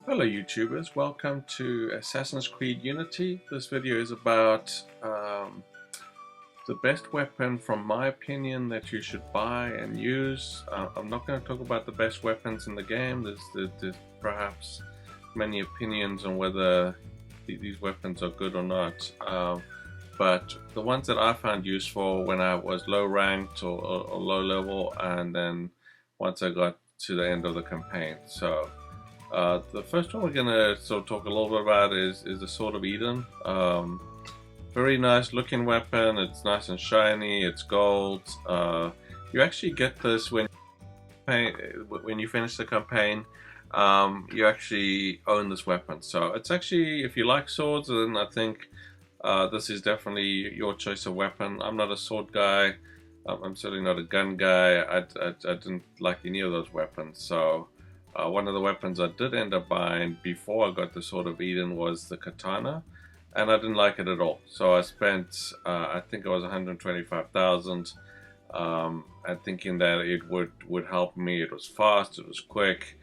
Hello YouTubers, welcome to Assassin's Creed Unity. This video is about the best weapon from my opinion that you should buy and use. I'm not going to talk about the best weapons in the game. There's perhaps many opinions on whether these weapons are good or not. But the ones that I found useful when I was low ranked or low level, and then once I got to the end of the campaign. So the first one we're going to sort of talk a little bit about is the Sword of Eden. Very nice looking weapon. It's nice and shiny. It's gold. You actually get this when you finish the campaign. You actually own this weapon. So it's actually, if you like swords, then I think this is definitely your choice of weapon. I'm not a sword guy. I'm certainly not a gun guy. I didn't like any of those weapons. So one of the weapons I did end up buying before I got the Sword of Eden was the katana, and I didn't like it at all. So I spent, I think it was 125,000, and thinking that it would help me. It was fast, it was quick,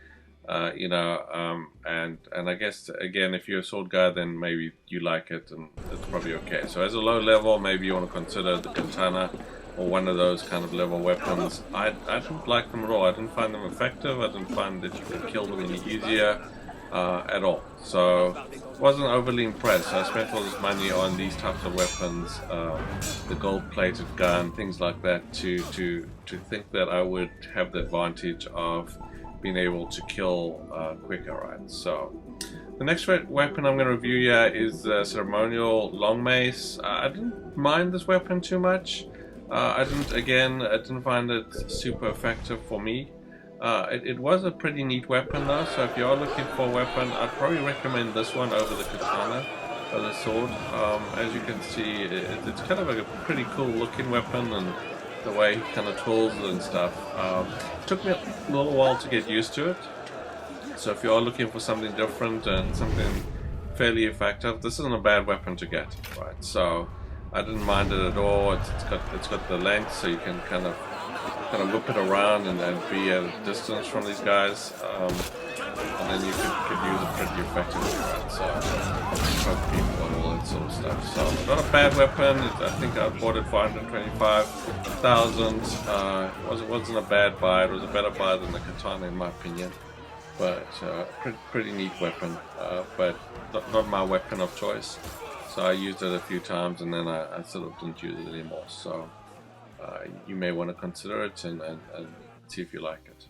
and I guess again, if you're a sword guy, then maybe you like it, and it's probably okay. So as a low level, maybe you want to consider the katana or one of those kind of level weapons. I didn't like them at all. I didn't find them effective. I didn't find that you could kill them any easier at all. So wasn't overly impressed. I spent all this money on these types of weapons, the gold-plated gun, things like that, to think that I would have the advantage of being able to kill quicker, right? So the next weapon I'm going to review here is the Ceremonial long mace. I didn't mind this weapon too much. I didn't find it super effective for me. It was a pretty neat weapon though, so if you are looking for a weapon, I'd probably recommend this one over the katana or the sword. As you can see, it's kind of like a pretty cool looking weapon, and the way he kind of twirls it and stuff. It took me a little while to get used to it. So if you are looking for something different and something fairly effective, this isn't a bad weapon to get, right? So I didn't mind it at all. It's got the length, so you can kind of whip it around and be at a distance from these guys, and then you could use it pretty effectively, right? So poke people and all that sort of stuff. So not a bad weapon. I think I bought it for 125,000. It wasn't a bad buy. It was a better buy than the katana in my opinion. But pretty neat weapon, but not my weapon of choice. So I used it a few times, and then I sort of didn't use it anymore. So you may want to consider it and see if you like it.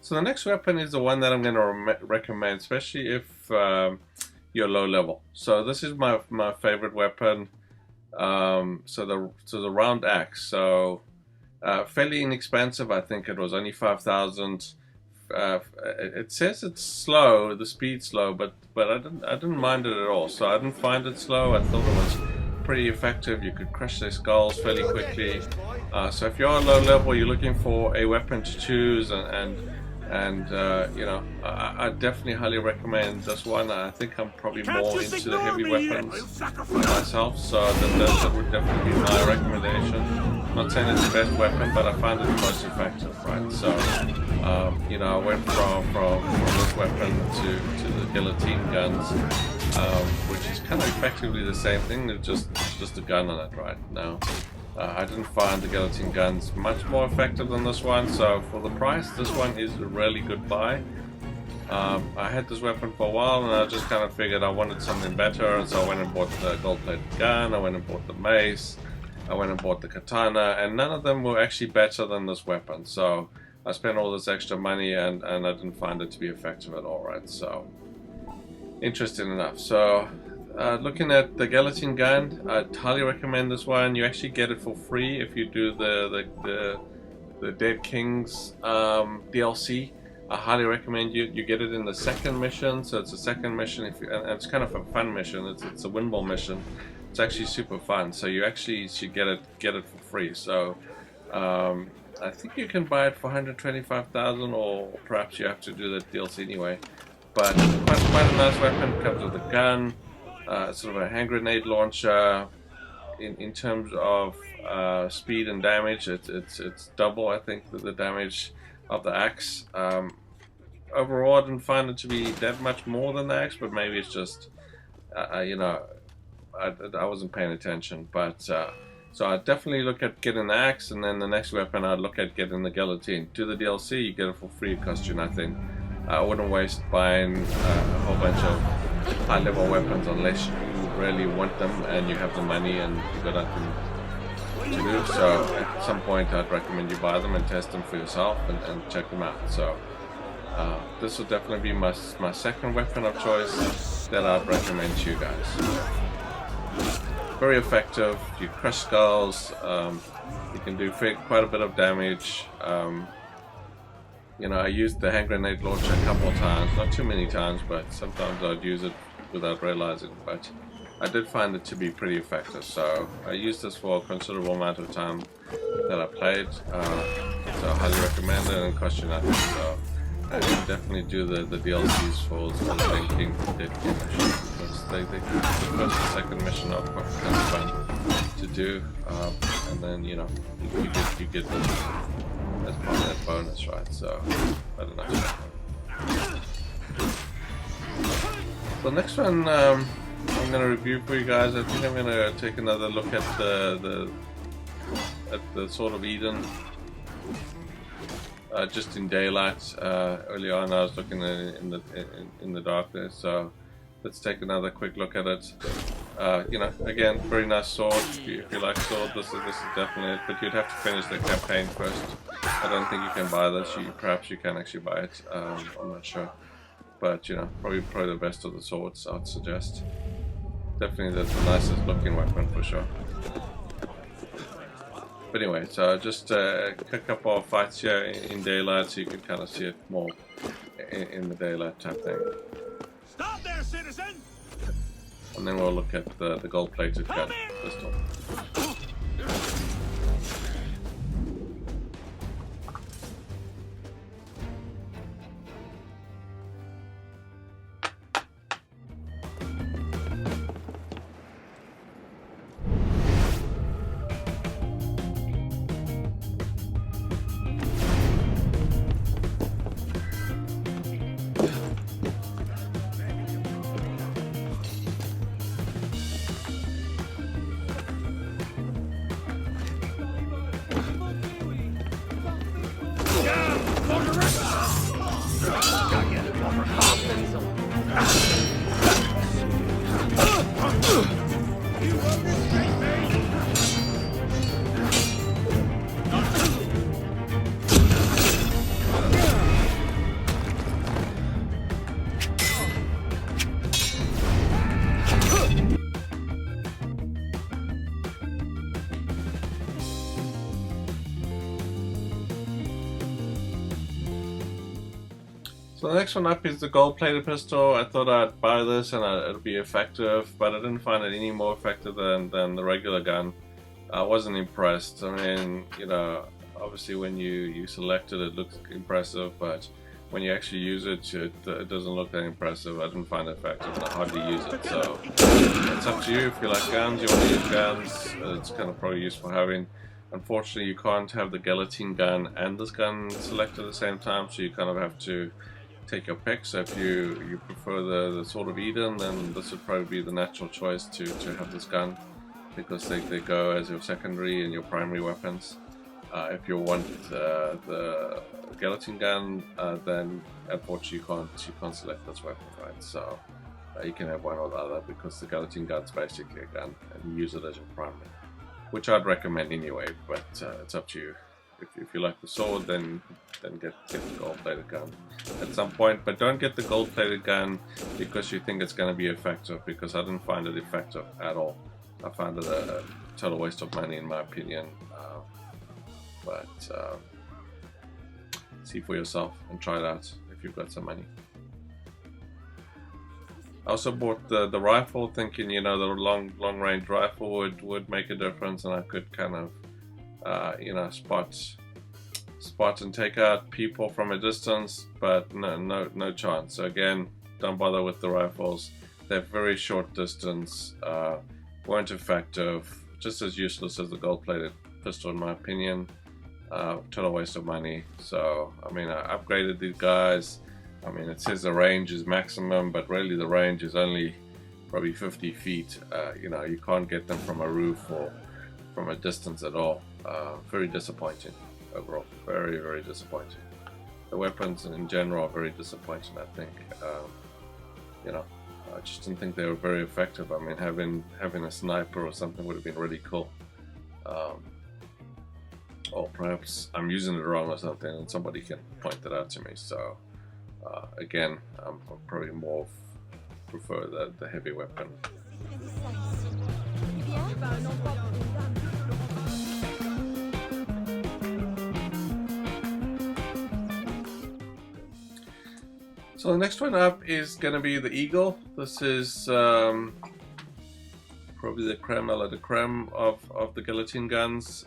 So the next weapon is the one that I'm going to recommend, especially if you're low level. So this is my favorite weapon. So the round axe. So fairly inexpensive. I think it was only 5,000. It says it's slow, the speed's slow, but I didn't mind it at all. So I didn't find it slow. I thought it was pretty effective. You could crush their skulls fairly quickly. So if you're low level, you're looking for a weapon to choose, I definitely highly recommend this one. I think I'm probably more into the heavy weapons myself, so that would definitely be my recommendation. I'm not saying it's the best weapon, but I find it the most effective, right? So, I went from this weapon to the guillotine guns, which is kind of effectively the same thing. There's just a gun on it right now. I didn't find the guillotine guns much more effective than this one, so for the price, this one is a really good buy. I had this weapon for a while, and I just kind of figured I wanted something better, and so I went and bought the gold-plated gun, I went and bought the mace, I went and bought the katana, and none of them were actually better than this weapon. So I spent all this extra money, and I didn't find it to be effective at all, right? So interesting enough. So looking at the guillotine gun, I'd highly recommend this one. You actually get it for free if you do the Dead Kings DLC. I highly recommend you get it in the second mission. So it's a second mission, and it's kind of a fun mission. It's a windmill mission. It's actually super fun. So you actually should get it for free. So I think you can buy it for 125,000, or perhaps you have to do the DLC anyway. But quite a nice weapon. Comes with a gun. Sort of a hand grenade launcher. in terms of speed and damage, it's double, I think, the damage of the axe. Overall, I didn't find it to be that much more than the axe, but maybe it's just you know, I wasn't paying attention. But so I definitely look at getting the axe, and then the next weapon I'd look at getting the guillotine. Do the DLC, you get it for free. It costs you nothing. I wouldn't waste buying a whole bunch of high level weapons unless you really want them and you have the money and you've got nothing to do. So at some point I'd recommend you buy them and test them for yourself and check them out. So this will definitely be my second weapon of choice that I'd recommend to you guys. Very effective. You crush skulls. You can do quite a bit of damage. You know, I used the hand grenade launcher a couple of times, not too many times, but sometimes I'd use it without realizing. But I did find it to be pretty effective, so I used this for a considerable amount of time that I played. So I highly recommend it, and it costs you nothing. So I definitely do the DLCs for the King Dead King mission, because the first and second mission are quite kind of fun to do, and then you know you get them as part of that bonus, right? So I don't know. So the next one I'm going to review for you guys. I think I'm going to take another look at the Sword of Eden. Just in daylight. Early on, I was looking at it in the darkness. So let's take another quick look at it. You know, again, very nice sword. If you like sword, this is definitely it. But you'd have to finish the campaign first. I don't think you can buy this. Perhaps you can actually buy it. I'm not sure. But you know, probably the best of the swords, I'd suggest. Definitely the nicest looking weapon for sure. But anyway, so just a couple of fights here in daylight, so you can kind of see it more in the daylight type thing. Stop there, citizen! And then we'll look at the gold-plated gun pistol. So the next one up is the gold-plated pistol. I thought I'd buy this and it'll be effective, but I didn't find it any more effective than the regular gun. I wasn't impressed. I mean, you know, obviously when you select it, it looks impressive, but when you actually use it, it doesn't look that impressive. I didn't find it effective, and I hardly use it. So it's up to you. If you like guns, you want to use guns, it's kind of probably useful having. Unfortunately, you can't have the guillotine gun and this gun selected at the same time, so you kind of have to take your pick. So if you prefer the Sword of Eden, then this would probably be the natural choice to have this gun, because they go as your secondary and your primary weapons. If you want the guillotine gun, then unfortunately you can't select this weapon, right? So you can have one or the other, because the guillotine gun's basically a gun and you use it as your primary, which I'd recommend anyway, but it's up to you. If you like the sword, then get the gold-plated gun at some point, but don't get the gold-plated gun because you think it's going to be effective, because I didn't find it effective at all. I found it a total waste of money in my opinion, but see for yourself and try it out if you've got some money. I also bought the rifle, thinking, you know, the long range rifle would make a difference, and I could kind of you know, spot and take out people from a distance, but no chance. So again, don't bother with the rifles. They're very short distance, weren't effective, just as useless as the gold-plated pistol in my opinion. Total waste of money. So I mean, I upgraded these guys. I mean, it says the range is maximum, but really the range is only probably 50 feet. You know, you can't get them from a roof or from a distance at all. Very disappointing overall. Very, very disappointing. The weapons in general are very disappointing, I think. You know, I just didn't think they were very effective. I mean, having a sniper or something would have been really cool. Or perhaps I'm using it wrong or something, and somebody can point that out to me. So again, I'm probably more prefer the heavy weapon. So the next one up is going to be the Eagle. This is probably the creme de la creme of the guillotine guns.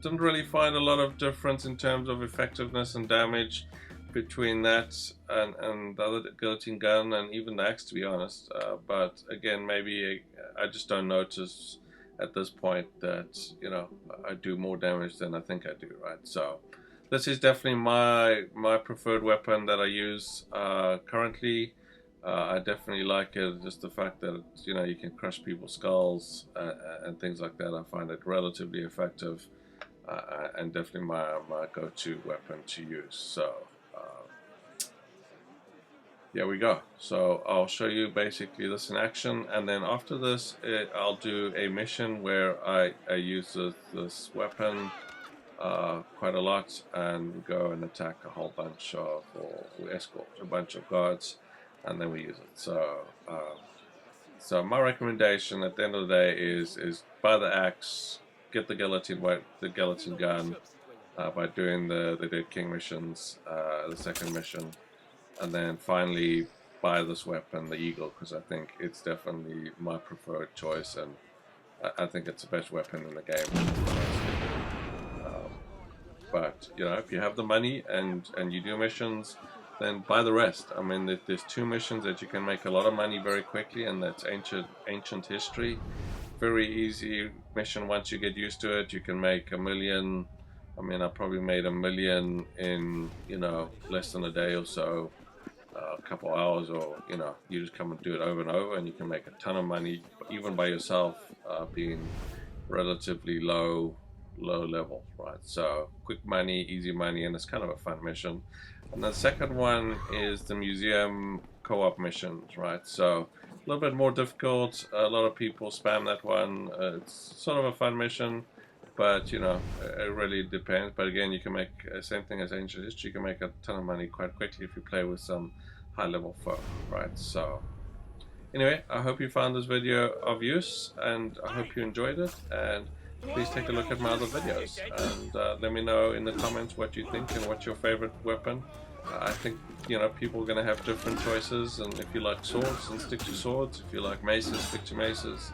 Didn't really find a lot of difference in terms of effectiveness and damage between that and the other guillotine gun and even the axe, to be honest. But again, maybe I just don't notice at this point that, you know, I do more damage than I think I do, right? So this is definitely my preferred weapon that I use currently. I definitely like it, just the fact that, you know, you can crush people's skulls and things like that. I find it relatively effective. And definitely my go-to weapon to use. So here we go. So I'll show you basically this in action, and then after this I'll do a mission where I use this weapon quite a lot, and go and attack a whole bunch of, or escort a bunch of guards, and then we use it. So my recommendation at the end of the day is buy the axe, get the guillotine gun by doing the Dead King missions, the second mission, and then finally buy this weapon, the Eagle, because I think it's definitely my preferred choice, and I think it's the best weapon in the game. But you know, if you have the money and you do missions, then buy the rest. I mean, there's 2 missions that you can make a lot of money very quickly, and that's ancient history. Very easy mission once you get used to it. You can make $1 million. I mean, I probably made $1 million in, you know, less than a day or so, a couple hours, or, you know, you just come and do it over and over, and you can make a ton of money even by yourself, being relatively low level, right? So quick money, easy money, and it's kind of a fun mission. And the second one is the museum co-op missions, right? So a little bit more difficult. A lot of people spam that one. It's sort of a fun mission, but you know, it really depends. But again, you can make same thing as ancient history. You can make a ton of money quite quickly if you play with some high-level folk, right? So anyway, I hope you found this video of use, and I hope you enjoyed it. And please take a look at my other videos, and let me know in the comments what you think and what's your favorite weapon. I think, you know, people are going to have different choices, and if you like swords, then stick to swords. If you like maces, stick to maces,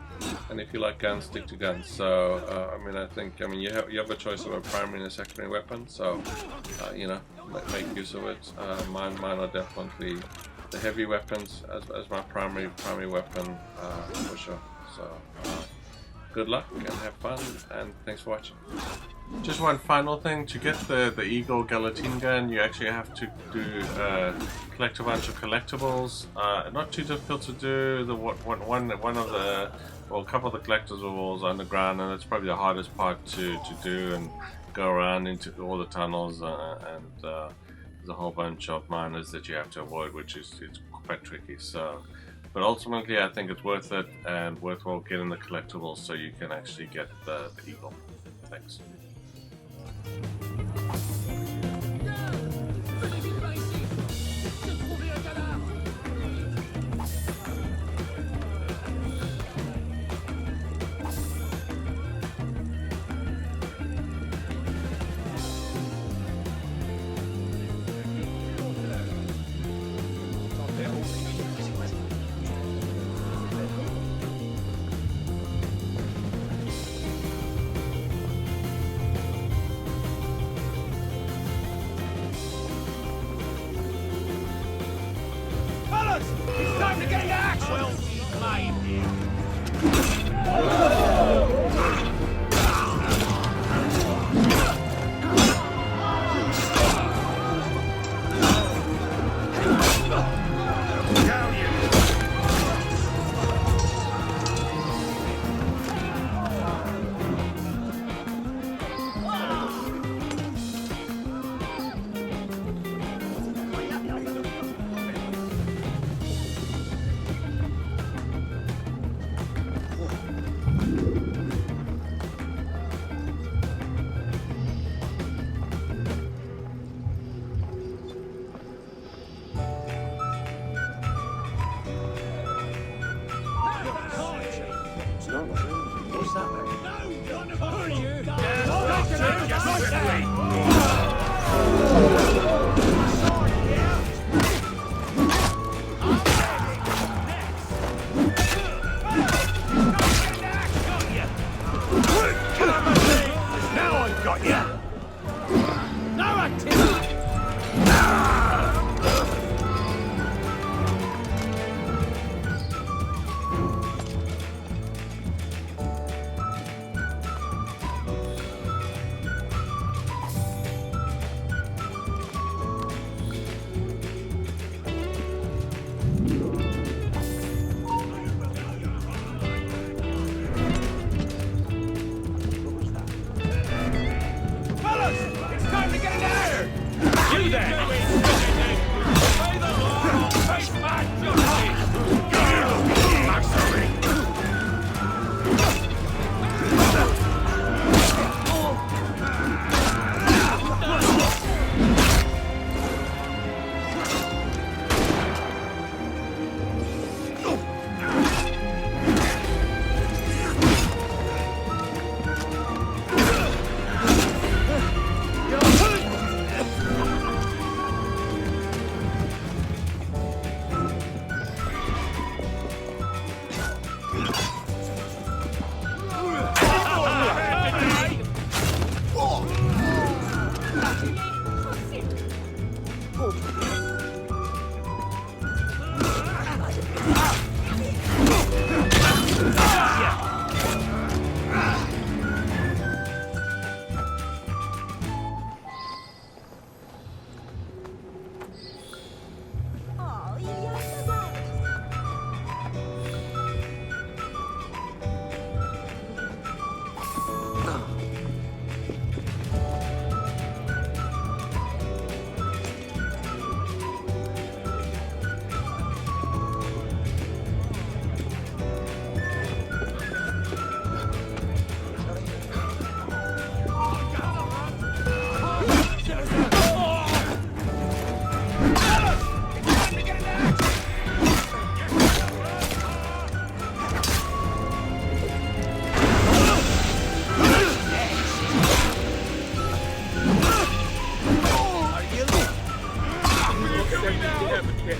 and if you like guns, stick to guns. So I mean, I think, I mean, you have a choice of a primary and a secondary weapon. So you know, make use of it. Mine are definitely the heavy weapons as my primary weapon for sure. So good luck and have fun, and thanks for watching. Just one final thing: to get the Eagle guillotine gun, you actually have to collect a bunch of collectibles. Not too difficult to do. One of the, well, a couple of the collectors are all underground, and it's probably the hardest part to do and go around into all the tunnels, and there's a whole bunch of miners that you have to avoid, which is quite tricky. So, but ultimately, I think it's worth it and worthwhile getting the collectibles so you can actually get the Eagle. Thanks. It's time to get into action! Well, made. Fellas, it's time to get in there! You there! Obey the law! Face my justice! I'm sorry!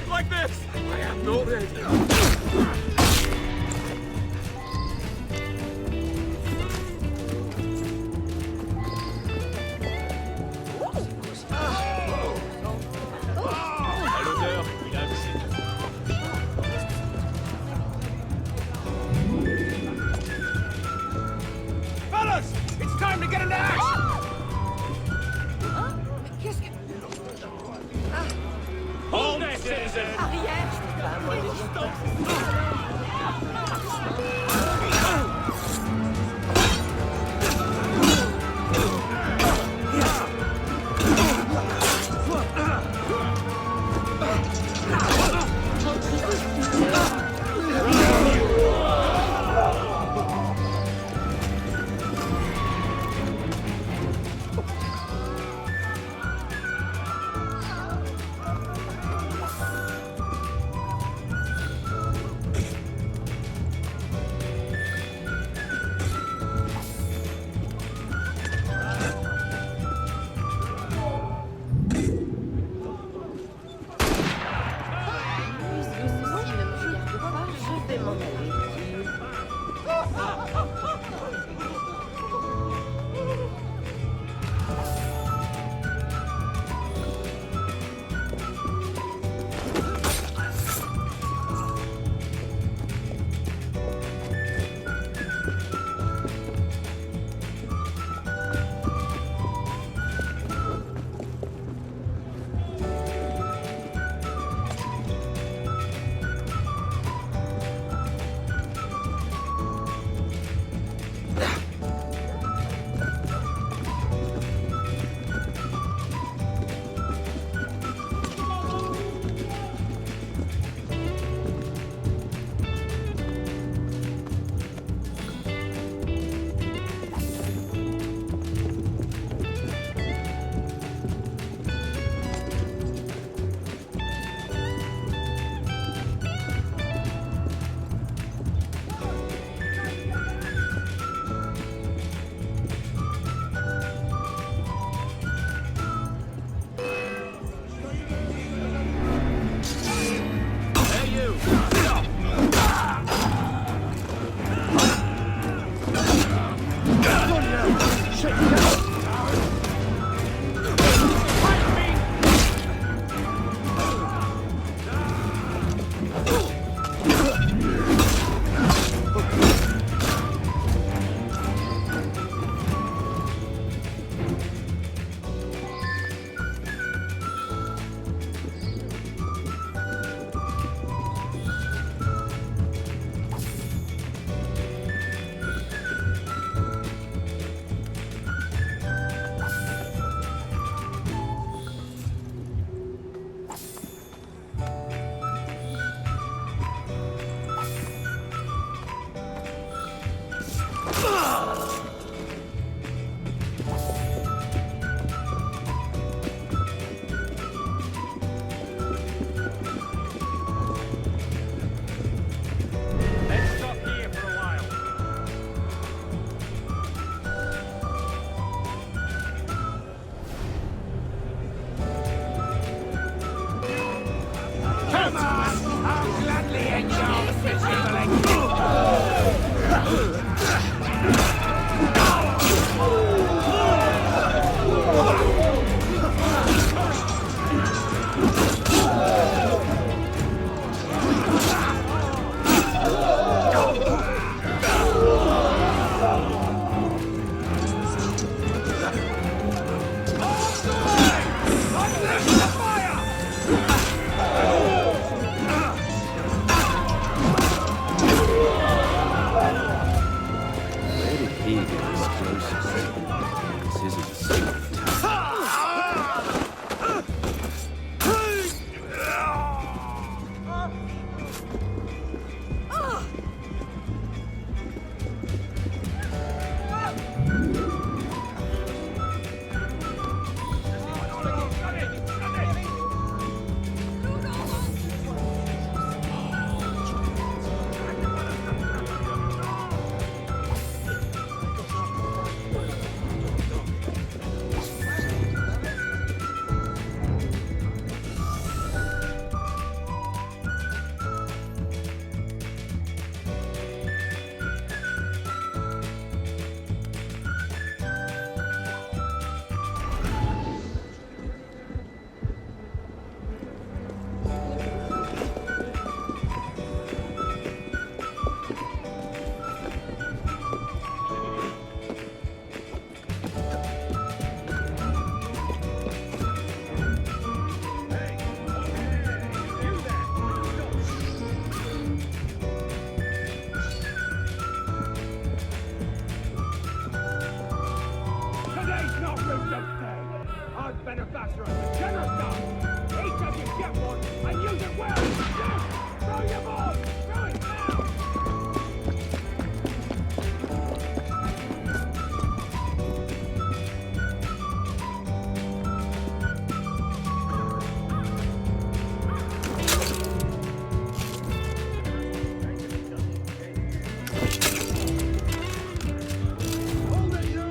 Like this! I am not ready. Fellas, it's time to get into action! Hold it, citizen! Where did he get his explosives? This isn't safe. Today's not Roosevelt Day. Our benefactor is a generous guy. Each of you get one and use it well. Yes! Throw your ball! Throw it now! Hold it, you!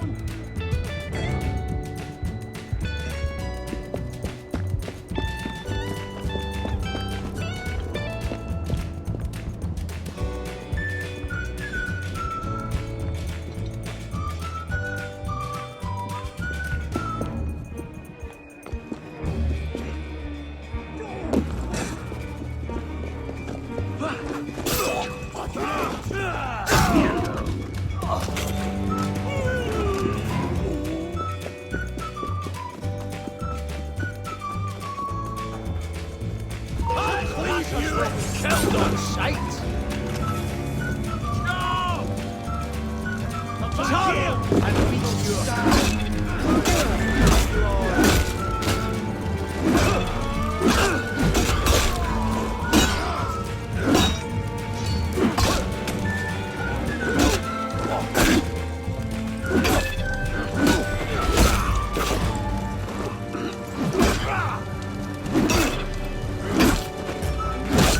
Killed on sight. And we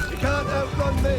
You can't outrun me!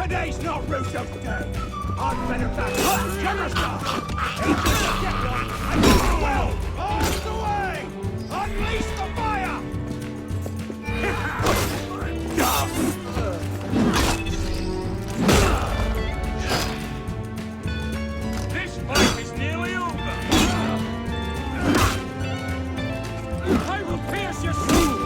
Today's not Roosevelt Day. Our benefactor is generous guy. Each of you get one and use it well. All the way! Unleash the fire! This fight is nearly over. I will pierce your soul.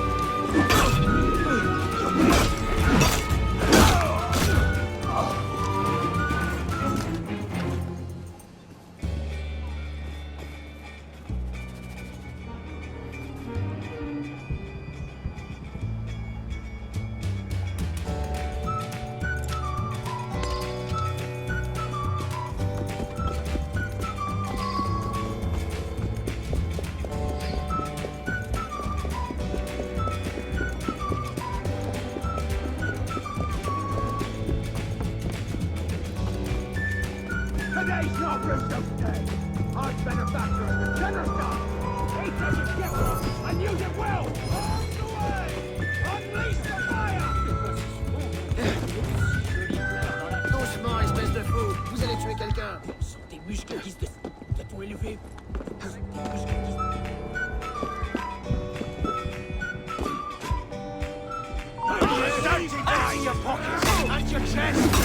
Today's not Russo's day. Our benefactor is the generous guy. Each of you get one and use it well. On the way! Unleash the fire! Doucement, espèce de fou. Vous allez tuer quelqu'un. Ce sont des muscles qui se... T'as tout élevé. Ce sont des muscles qui se... Dirty your pockets and your chest!